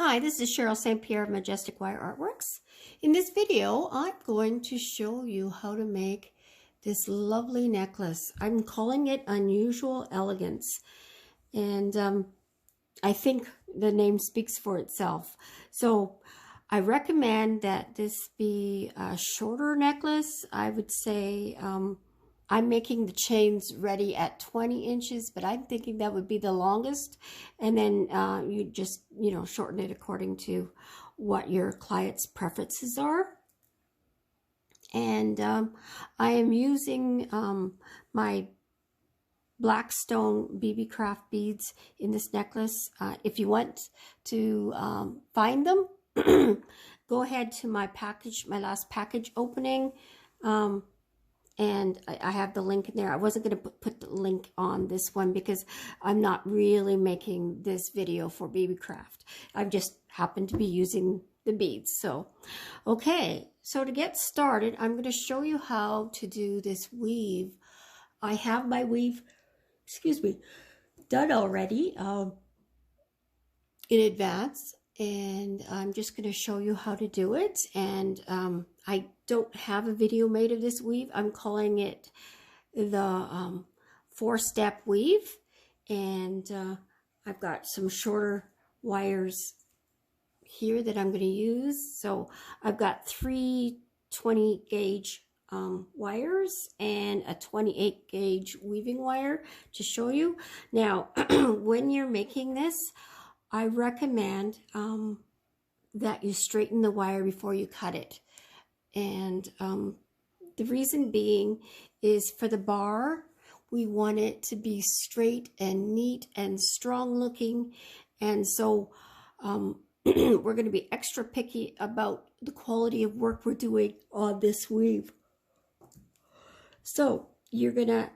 Hi, this is Cheryl St.Pierre of Majestic Wire Artworks. In this video, I'm going to show you how to make this lovely necklace. I'm calling it Unusual Elegance, and I think the name speaks for itself. So I recommend that this be a shorter necklace. I would say I'm making the chains ready at 20 inches, but I'm thinking that would be the longest. And then you just, shorten it according to what your client's preferences are. And I am using my Blackstone BB Craft beads in this necklace. If you want to find them, go ahead to my last package opening. And I have the link in there. I wasn't going to put the link on this one because I'm not really making this video for BB Craft. I've just happened to be using the beads. So, okay. So to get started, I'm going to show you how to do this weave. I have my weave, done already in advance. And I'm just going to show you how to do it. And I don't have a video made of this weave. I'm calling it the 4-step weave. And I've got some shorter wires here that I'm going to use. So I've got 3 20 gauge wires and a 28 gauge weaving wire to show you. Now, when you're making this, I recommend that you straighten the wire before you cut it. And the reason being is for the bar, we want it to be straight and neat and strong looking. And so we're going to be extra picky about the quality of work we're doing on this weave. So you're going to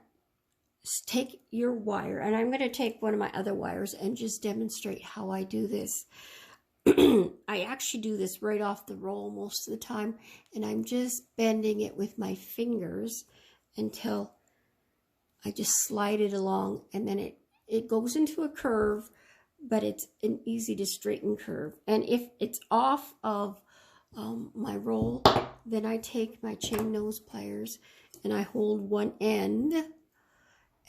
take your wire, and I'm going to take one of my other wires and just demonstrate how I do this. I actually do this right off the roll most of the time, and I'm just bending it with my fingers until I just slide it along, and then it goes into a curve, but it's an easy to straighten curve. And if it's off of my roll, then I take my chain nose pliers and I hold one end,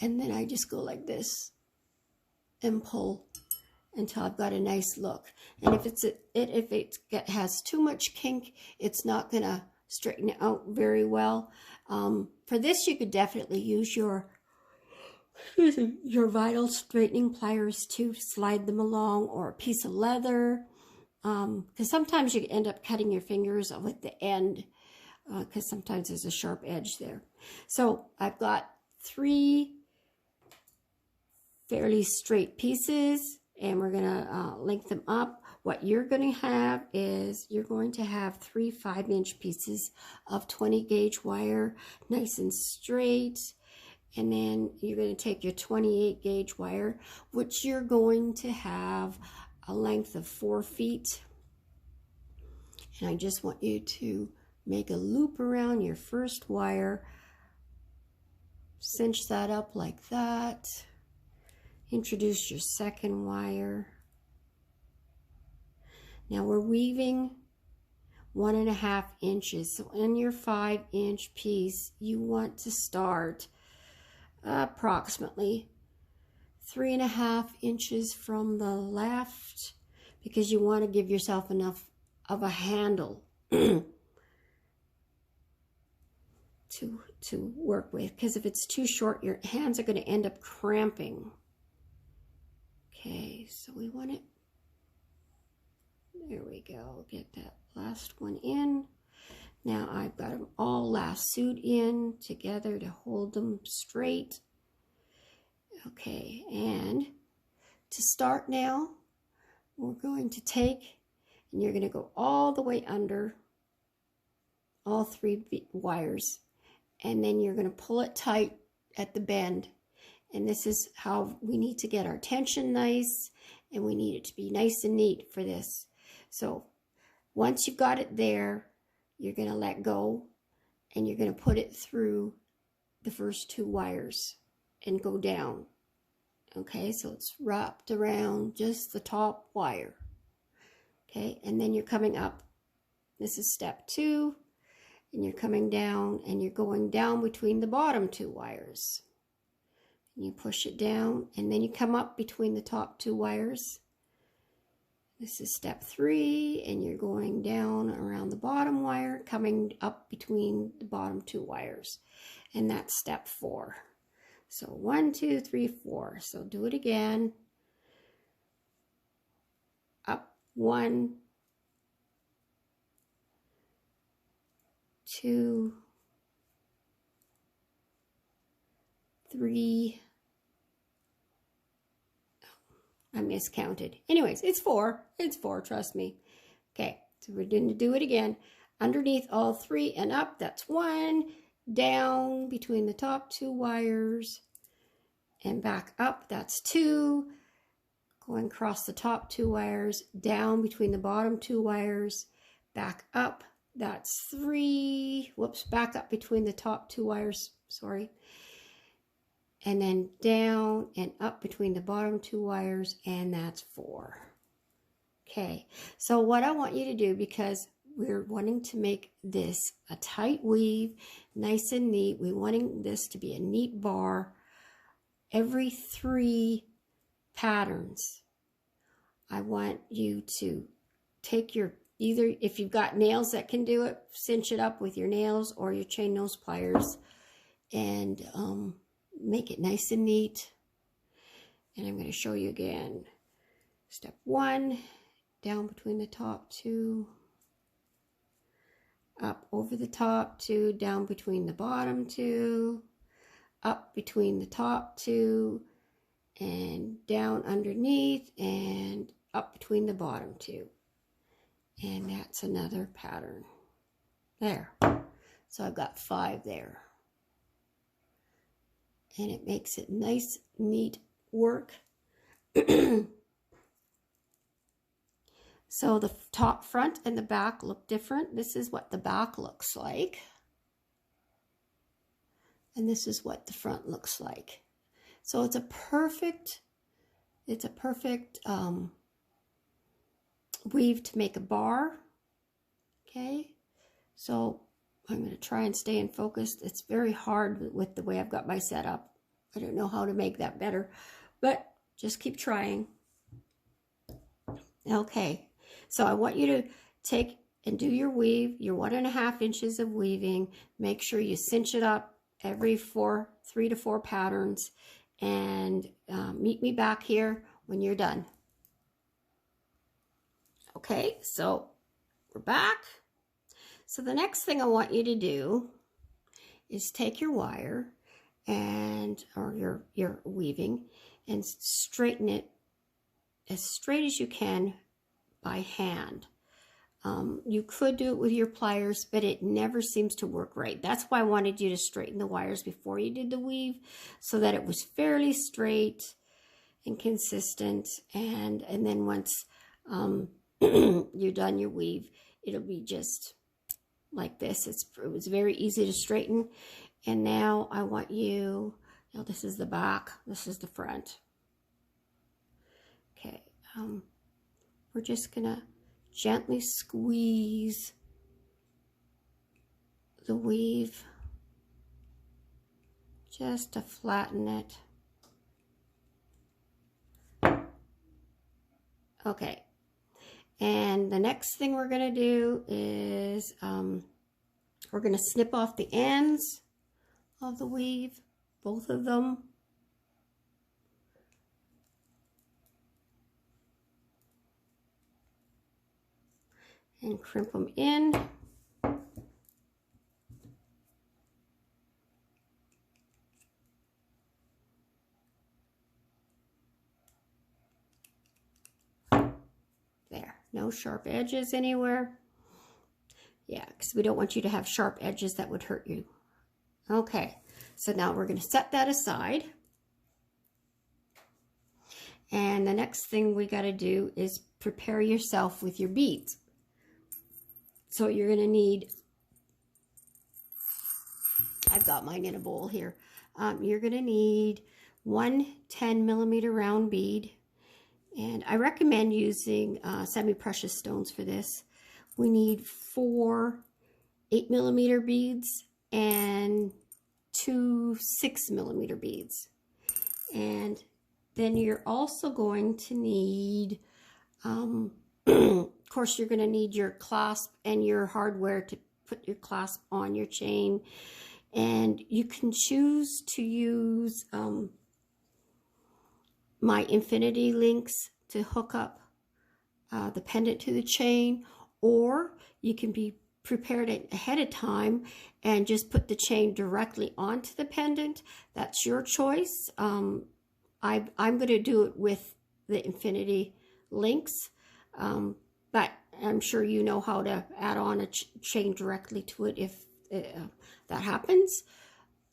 and then I just go like this and pull until I've got a nice look. And if it has too much kink, it's not going to straighten it out very well. For this, you could definitely use your vinyl straightening pliers to slide them along, or a piece of leather. Because sometimes you end up cutting your fingers with the end, because sometimes there's a sharp edge there. So I've got 3 fairly straight pieces, and we're going to link them up. What you're going to have is you're going to have 3 5-inch pieces of 20 gauge wire, nice and straight. And then you're going to take your 28 gauge wire, which you're going to have a length of 4 feet. And I just want you to make a loop around your first wire, cinch that up like that. Introduce your second wire. Now we're weaving 1.5 inches. So in your 5-inch piece, you want to start approximately 3.5 inches from the left, because you want to give yourself enough of a handle to work with. Because if it's too short, your hands are going to end up cramping. Okay, so we want it, there we go, get that last one in. Now I've got them all lassoed in together to hold them straight. Okay, and to start now, we're going to take, and you're going to go all the way under all 3 wires, and then you're going to pull it tight at the bend. And this is how we need to get our tension nice, and we need it to be nice and neat for this. So once you've got it there, you're going to let go, and you're going to put it through the first 2 wires and go down. Okay, so it's wrapped around just the top wire. Okay, and then you're coming up. This is step 2, and you're coming down, and you're going down between the bottom 2 wires. You push it down, and then you come up between the top 2 wires. This is step 3, and you're going down around the bottom wire, coming up between the bottom 2 wires. And that's step 4. So 1, 2, 3, 4. So do it again. Up 1, 2, 3. I miscounted. Anyways, it's 4. It's 4, trust me. Okay, so we're going to do it again. Underneath all 3 and up, that's 1. Down between the top 2 wires and back up, that's 2. Going across the top 2 wires, down between the bottom 2 wires, back up, that's 3. Whoops, back up between the top 2 wires, sorry. And then down and up between the bottom 2 wires, and that's 4. Okay, so what I want you to do, because we're wanting to make this a tight weave, nice and neat, we're wanting this to be a neat bar every 3 patterns. I want you to take your, either if you've got nails that can do it, cinch it up with your nails or your chain nose pliers, and make it nice and neat. And I'm going to show you again. Step 1, down between the top 2, up over the top 2, down between the bottom 2, up between the top 2, and down underneath, and up between the bottom 2. And that's another pattern. There. So I've got 5 there. And it makes it nice, neat work. So the top, front, and the back look different. This is what the back looks like. And this is what the front looks like. So it's a perfect weave to make a bar. Okay, so I'm going to try and stay in focus. It's very hard with the way I've got my setup. I don't know how to make that better, but just keep trying. Okay, so I want you to take and do your weave, your 1.5 inches of weaving. Make sure you cinch it up every 3 to 4 patterns, and meet me back here when you're done. Okay, so we're back. So the next thing I want you to do is take your wire or your weaving and straighten it as straight as you can by hand. You could do it with your pliers, but it never seems to work right. That's why I wanted you to straighten the wires before you did the weave, so that it was fairly straight and consistent. And then once you're done your weave, it'll be just like this. It was very easy to straighten. And now I want you, now this is the back, this is the front. Okay, we're just gonna gently squeeze the weave just to flatten it. Okay, and the next thing we're going to do is we're going to snip off the ends of the weave, both of them. And crimp them in. There, no sharp edges anywhere. Yeah, because we don't want you to have sharp edges that would hurt you. Okay, so now we're going to set that aside. And the next thing we got to do is prepare yourself with your beads. So you're going to need, I've got mine in a bowl here. You're going to need one 10mm round bead. And I recommend using semi-precious stones for this. We need 4 8mm beads and 2 6mm beads. And then you're also going to need, of course, you're going to need your clasp and your hardware to put your clasp on your chain. And you can choose to use my infinity links to hook up the pendant to the chain, or you can be prepared ahead of time and just put the chain directly onto the pendant. That's your choice. I'm going to do it with the infinity links, but I'm sure you know how to add on a chain directly to it if that happens,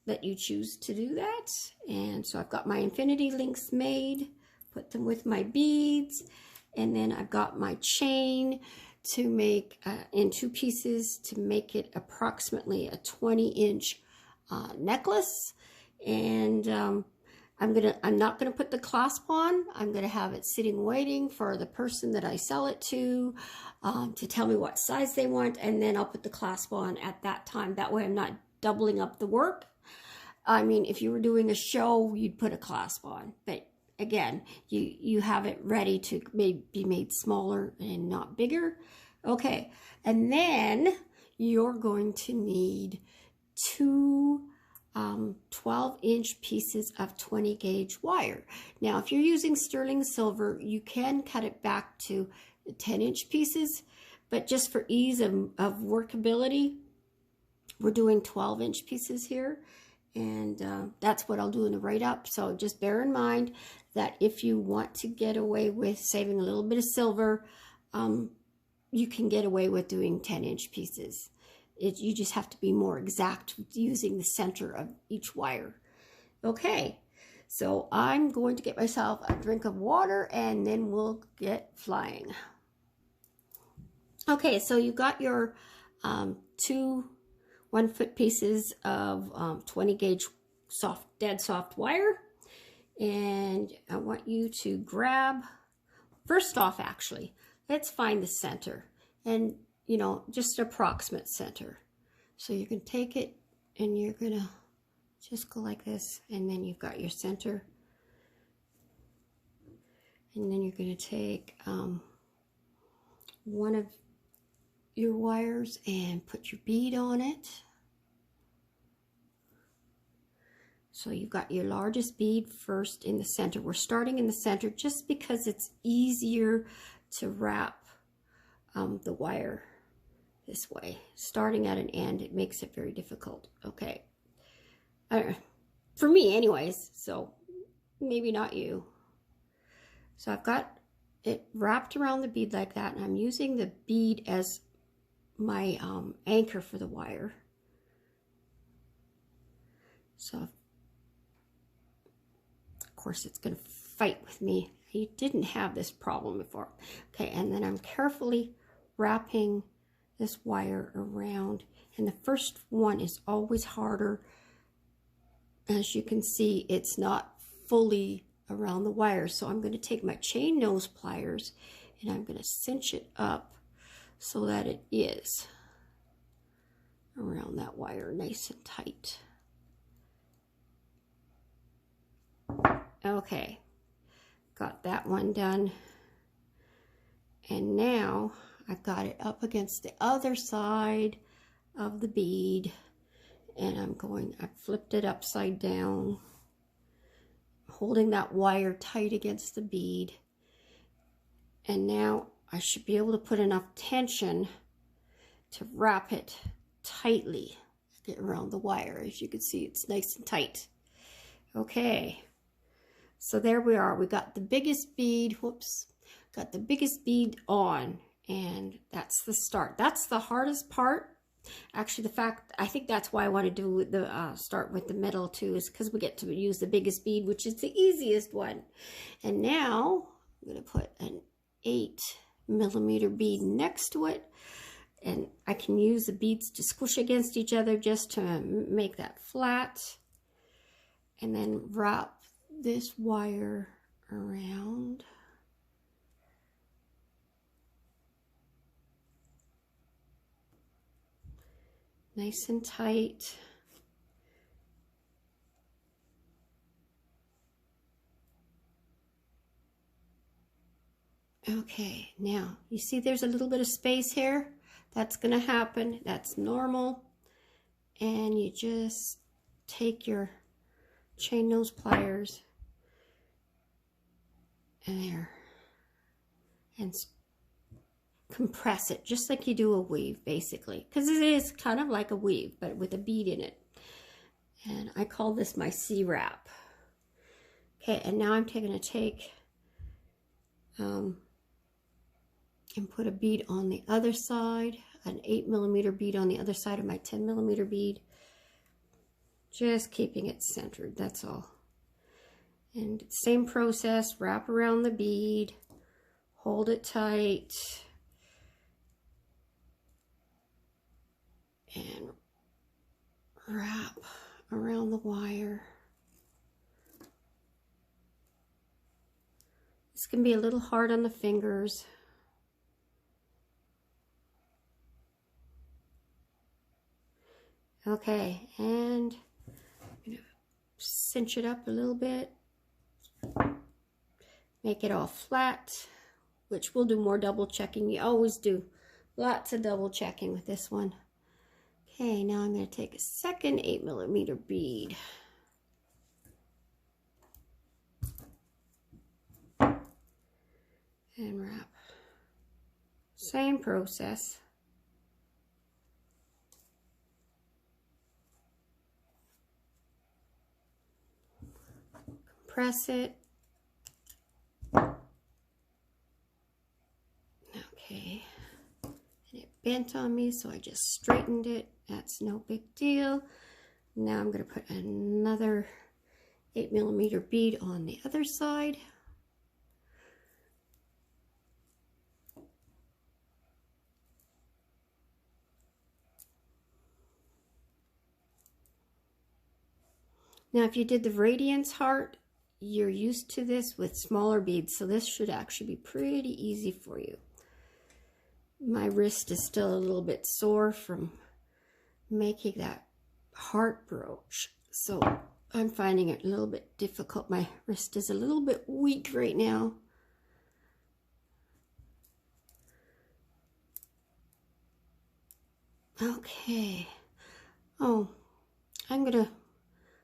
that you choose to do that. And so I've got my infinity links made, put them with my beads, and then I've got my chain to make in 2 pieces to make it approximately a 20-inch necklace. And I'm not gonna put the clasp on. I'm gonna have it sitting waiting for the person that I sell it to tell me what size they want, and then I'll put the clasp on at that time. That way I'm not doubling up the work. I mean, if you were doing a show, you'd put a clasp on, but again, you have it ready to be made smaller and not bigger. Okay, and then you're going to need 2 12-inch pieces of 20 gauge wire. Now, if you're using sterling silver, you can cut it back to 10-inch pieces, but just for ease of workability, we're doing 12-inch pieces here. And that's what I'll do in the write-up. So just bear in mind that if you want to get away with saving a little bit of silver, you can get away with doing 10-inch pieces. You just have to be more exact using the center of each wire. Okay, so I'm going to get myself a drink of water and then we'll get flying. Okay, so you got your 2 1-foot pieces of 20 gauge dead soft wire, and I want you to grab, first off, actually, let's find the center, and you know, just an approximate center. So you can take it and you're gonna just go like this, and then you've got your center, and then you're gonna take one of your wires and put your bead on it. So you've got your largest bead first in the center. We're starting in the center just because it's easier to wrap the wire this way. Starting at an end, it makes it very difficult. Okay, for me anyways, so maybe not you. So I've got it wrapped around the bead like that, and I'm using the bead as my anchor for the wire. So of course it's going to fight with me. You didn't have this problem before. Okay, and then I'm carefully wrapping this wire around, and the first one is always harder. As you can see, it's not fully around the wire, so I'm going to take my chain nose pliers and I'm going to cinch it up so that it is around that wire nice and tight. Okay, got that one done, and now I've got it up against the other side of the bead, and I flipped it upside down, holding that wire tight against the bead, and now I should be able to put enough tension to wrap it tightly around the wire. As you can see, it's nice and tight. Okay, so there we are. We got the biggest bead, got the biggest bead on, and that's the start. That's the hardest part. Actually, I think that's why I want to do the start with the middle too, is because we get to use the biggest bead, which is the easiest one. And now I'm going to put an 8mm bead next to it, and I can use the beads to squish against each other just to make that flat, and then wrap this wire around nice and tight. Okay, now you see there's a little bit of space here. That's going to happen. That's normal. And you just take your chain nose pliers and there and compress it just like you do a weave, basically, because it is kind of like a weave but with a bead in it. And I call this my C-wrap. Okay, and now I'm going to take and put a bead on the other side, an 8mm bead on the other side of my 10mm bead, just keeping it centered, that's all. And same process, wrap around the bead, hold it tight, and wrap around the wire. This can be a little hard on the fingers. Okay, and I'm going to cinch it up a little bit. Make it all flat, which we'll do more double checking. You always do lots of double checking with this one. Okay, now I'm going to take a second 8mm bead. And wrap. Same process. Press it. Okay. And it bent on me, so I just straightened it. That's no big deal. Now I'm going to put another 8mm bead on the other side. Now, if you did the radiance heart, you're used to this with smaller beads, so this should actually be pretty easy for you. My wrist is still a little bit sore from making that heart brooch, so I'm finding it a little bit difficult. My wrist is a little bit weak right now. Okay. Oh, I'm gonna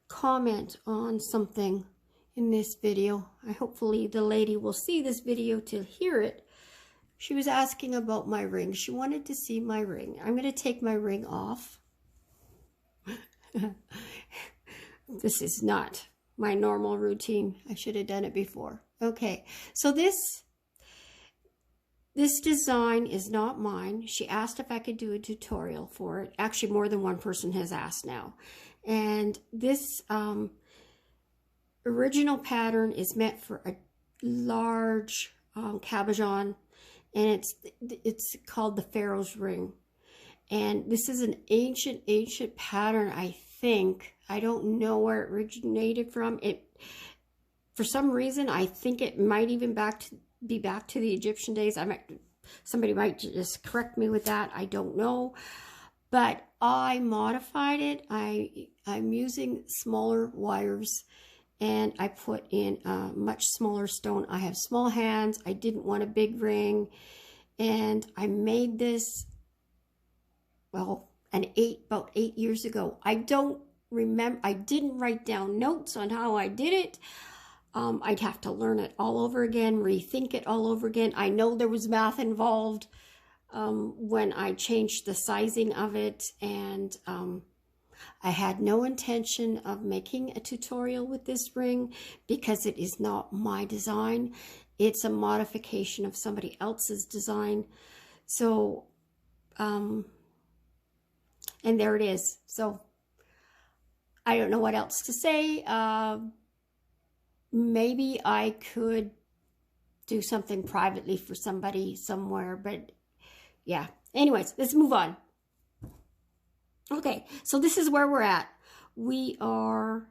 comment on something in this video. Hopefully the lady will see this video to hear it. She was asking about my ring. She wanted to see my ring. I'm going to take my ring off. This is not my normal routine. I should have done it before. Okay, so this design is not mine. She asked if I could do a tutorial for it. Actually, more than one person has asked now. And this original pattern is meant for a large cabochon, and it's called the Pharaoh's ring. And this is an ancient pattern, I think. I don't know where it originated from. For some reason, I think it might even be back to the Egyptian days. Somebody might just correct me with that. I don't know. But I modified it. I'm using smaller wires, and I put in a much smaller stone. I have small hands. I didn't want a big ring, and I made this, well, about 8 years ago. I don't remember. I didn't write down notes on how I did it. I'd have to learn it all over again, rethink it all over again. I know there was math involved when I changed the sizing of it, and I had no intention of making a tutorial with this ring because it is not my design. It's a modification of somebody else's design. So, and there it is. So, I don't know what else to say. Maybe I could do something privately for somebody somewhere, but yeah. Anyways, let's move on. Okay, so this is where we're at. We are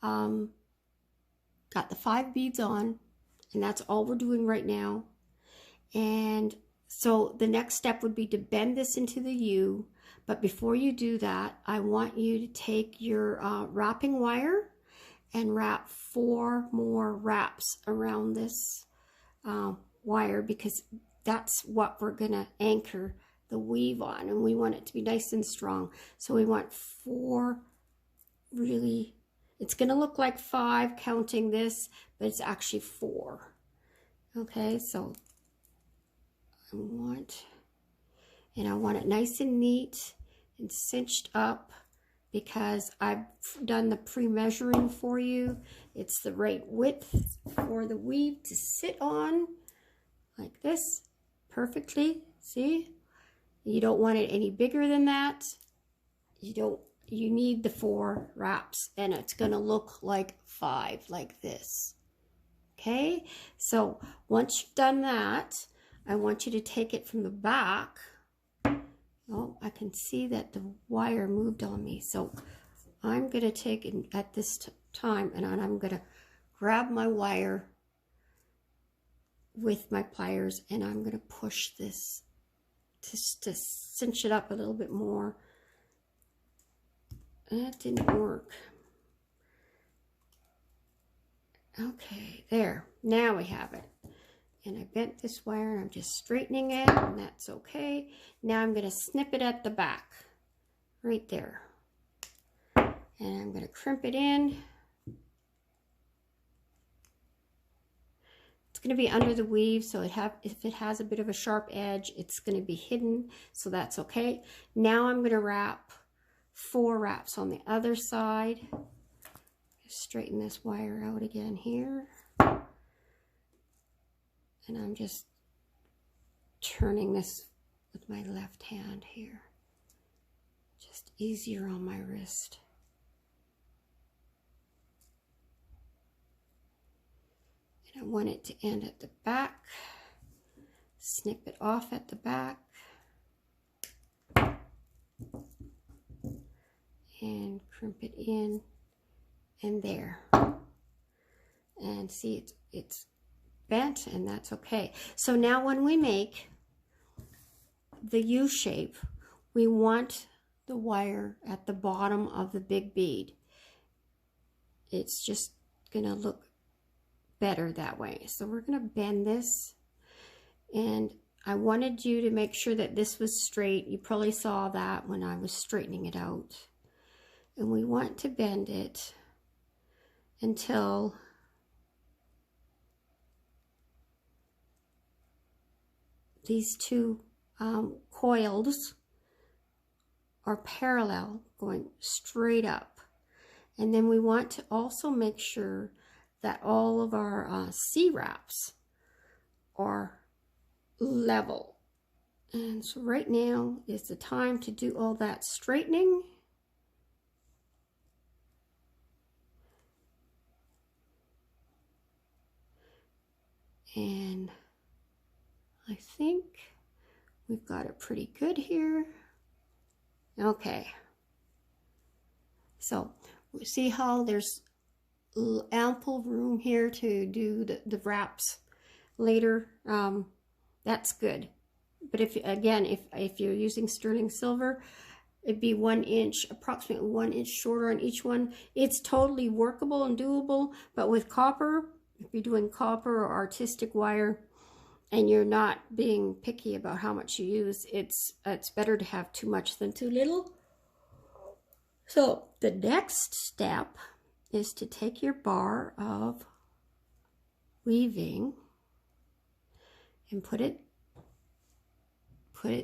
got the 5 beads on, and that's all we're doing right now. And so the next step would be to bend this into the U. But before you do that, I want you to take your wrapping wire and wrap 4 more wraps around this wire, because that's what we're gonna anchor the weave on, and we want it to be nice and strong. So we want 4 really, it's gonna look like 5 counting this, but it's actually 4. Okay, so I want it nice and neat and cinched up, because I've done the pre-measuring for you. It's the right width for the weave to sit on, like this, perfectly. See? You don't want it any bigger than that. You need the 4 wraps, and it's gonna look like 5, like this. Okay? So once you've done that, I want you to take it from the back. Oh, I can see that the wire moved on me. So I'm going to take it at this time, and I'm going to grab my wire with my pliers, and I'm going to push this to cinch it up a little bit more. That didn't work. Okay, there. Now we have it. And I bent this wire, and I'm just straightening it, and that's okay. Now I'm going to snip it at the back, right there. And I'm going to crimp it in. It's going to be under the weave, so if it has a bit of a sharp edge, it's going to be hidden, so that's okay. Now I'm going to wrap 4 wraps on the other side. Straighten this wire out again here. And I'm just turning this with my left hand here. Just easier on my wrist. And I want it to end at the back. Snip it off at the back. And crimp it in, and there. And see, it's bent, and that's okay. So now when we make the U shape, we want the wire at the bottom of the big bead. It's just gonna look better that way. So we're gonna bend this, and I wanted you to make sure that this was straight. You probably saw that when I was straightening it out. And we want to bend it until these 2 coils are parallel, going straight up. And then we want to also make sure that all of our C-wraps are level. And so right now is the time to do all that straightening. And I think we've got it pretty good here. Okay. So we see how there's ample room here to do the wraps later. That's good. But if you're using sterling silver, it'd be 1 inch, approximately 1 inch shorter on each one. It's totally workable and doable. But with copper, if you're doing copper or artistic wire, and you're not being picky about how much you use, it's better to have too much than too little. So the next step is to take your bar of weaving and put it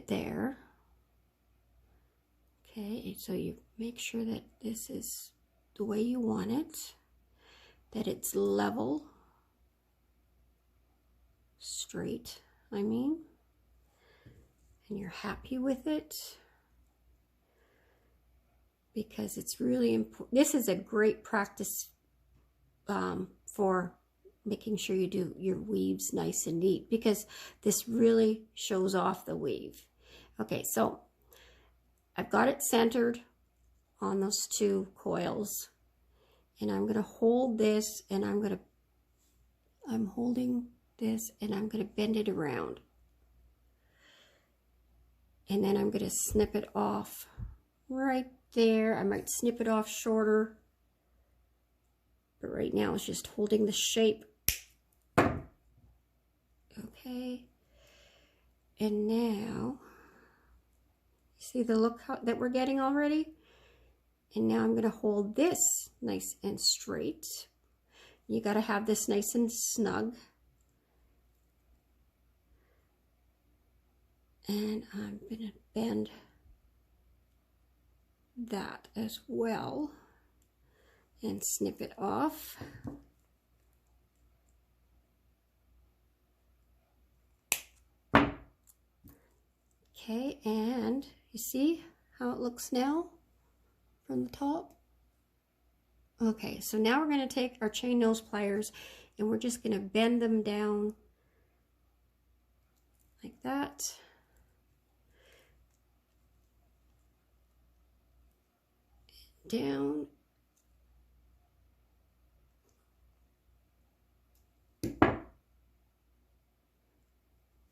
there. Okay, so you make sure that this is the way you want it, that it's level, straight, and you're happy with it, because it's really important. This is a great practice for making sure you do your weaves nice and neat, because this really shows off the weave. Okay, so I've got it centered on those 2 coils, and I'm going to hold this, and I'm holding this, and I'm going to bend it around. And then I'm going to snip it off right there. I might snip it off shorter, but right now it's just holding the shape. Okay. And now, see the look that we're getting already? And now I'm going to hold this nice and straight. You got to have this nice and snug. And I'm going to bend that as well and snip it off. Okay, and you see how it looks now from the top? Okay, so now we're going to take our chain nose pliers and we're just going to bend them down like that. Down.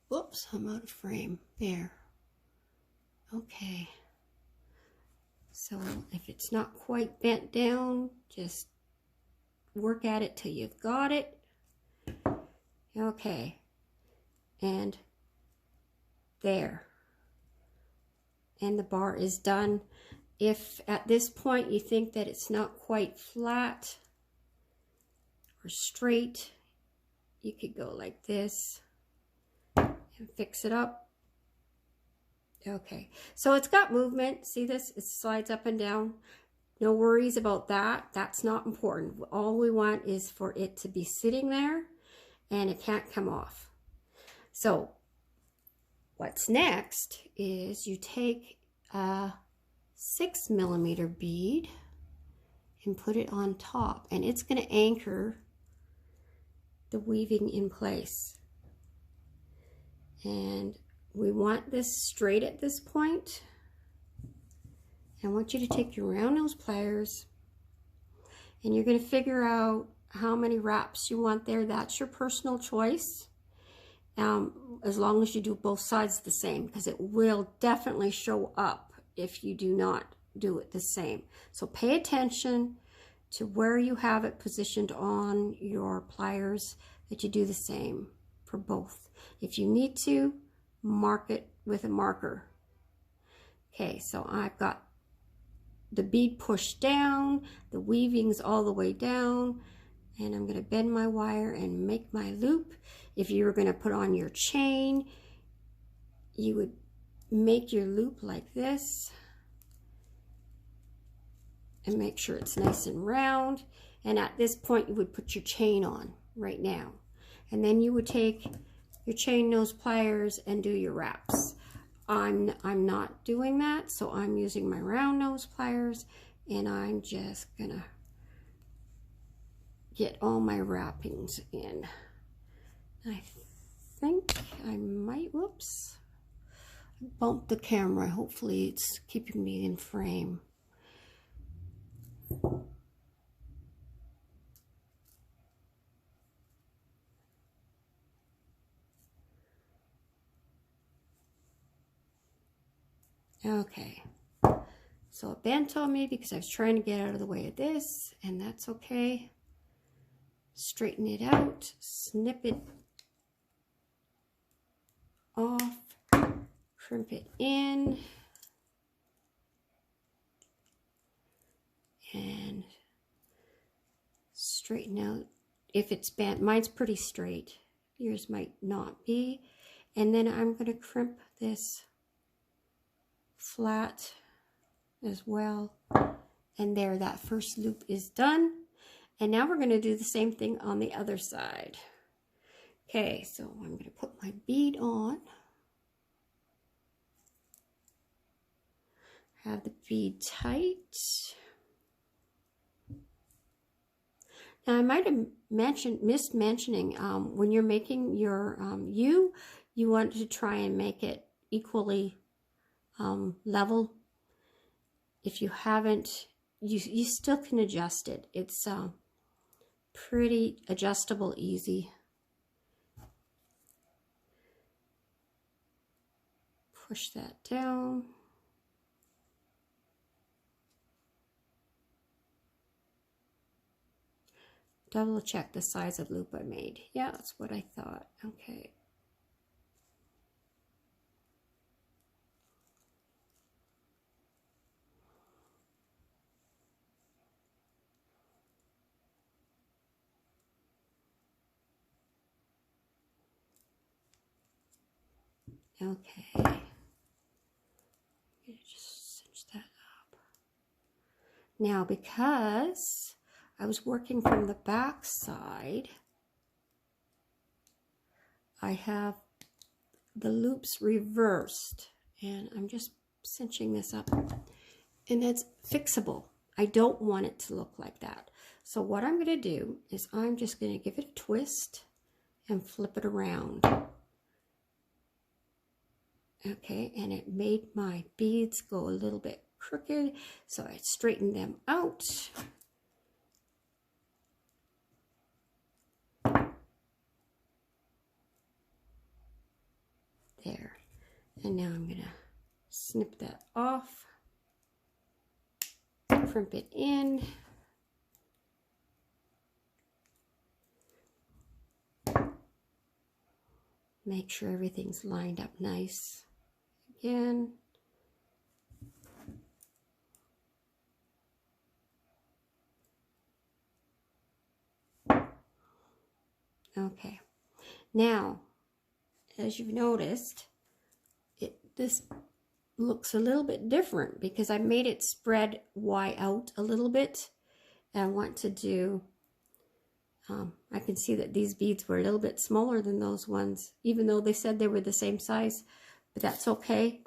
Whoops, I'm out of frame. There. Okay. So if it's not quite bent down, just work at it till you've got it. Okay. And there. And the bar is done. If at this point you think that it's not quite flat or straight, you could go like this and fix it up. Okay, so it's got movement. See this? It slides up and down. No worries about that. That's not important. All we want is for it to be sitting there and it can't come off. So what's next is you take a 6mm bead and put it on top, and it's going to anchor the weaving in place. And we want this straight at this point. I want you to take your round nose pliers and you're going to figure out how many wraps you want there. That's your personal choice, as long as you do both sides the same, because it will definitely show up if you do not do it the same. So pay attention to where you have it positioned on your pliers, that you do the same for both. If you need to, mark it with a marker. Okay, so I've got the bead pushed down, the weaving's all the way down, and I'm going to bend my wire and make my loop. If you were going to put on your chain, you would make your loop like this and make sure it's nice and round. And at this point you would put your chain on right now, and then you would take your chain nose pliers and do your wraps. I'm not doing that, so I'm using my round nose pliers, and I'm just gonna get all my wrappings in. I think I might, whoops, I bumped the camera. Hopefully it's keeping me in frame. Okay, so it bent on me because I was trying to get out of the way of this, and that's okay. Straighten it out, snip it off, crimp it in, and straighten out if it's bent. Mine's pretty straight, yours might not be. And then I'm going to crimp this flat as well, and there, that first loop is done. And now we're going to do the same thing on the other side. Okay, so I'm going to put my bead on, have the bead tight. Now I might have missed mentioning, when you're making your you want to try and make it equally level. If you haven't, you still can adjust it. It's pretty adjustable, easy. push that down. Double check the size of loop I made. Yeah, that's what I thought. Okay. Okay. Just cinch that up. Now, because I was working from the back side, I have the loops reversed, and I'm just cinching this up, and it's fixable. I don't want it to look like that. So what I'm going to do is I'm just going to give it a twist and flip it around. Okay, and it made my beads go a little bit crooked, so I straightened them out. There. And now I'm going to snip that off, crimp it in. Make sure everything's lined up nice. Again. Okay. Now, as you've noticed, this looks a little bit different because I made it spread wide out a little bit. And I want to do, I can see that these beads were a little bit smaller than those ones, even though they said they were the same size, but that's okay.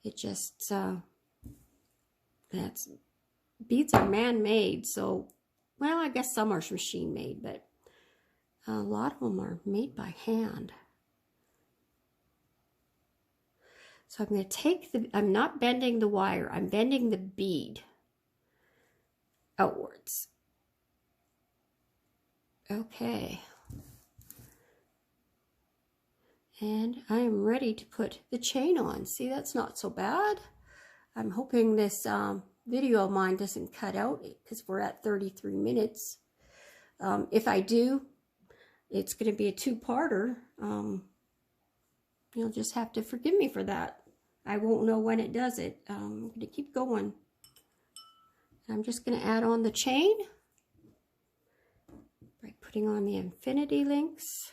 It just, beads are man-made, so, well, I guess some are machine-made, but a lot of them are made by hand. So I'm going to take I'm not bending the wire, I'm bending the bead outwards. Okay. And I am ready to put the chain on. See, that's not so bad. I'm hoping this video of mine doesn't cut out because we're at 33 minutes. If I do, it's going to be a two-parter. You'll just have to forgive me for that. I won't know when it does it. I'm going to keep going. I'm just going to add on the chain by putting on the infinity links.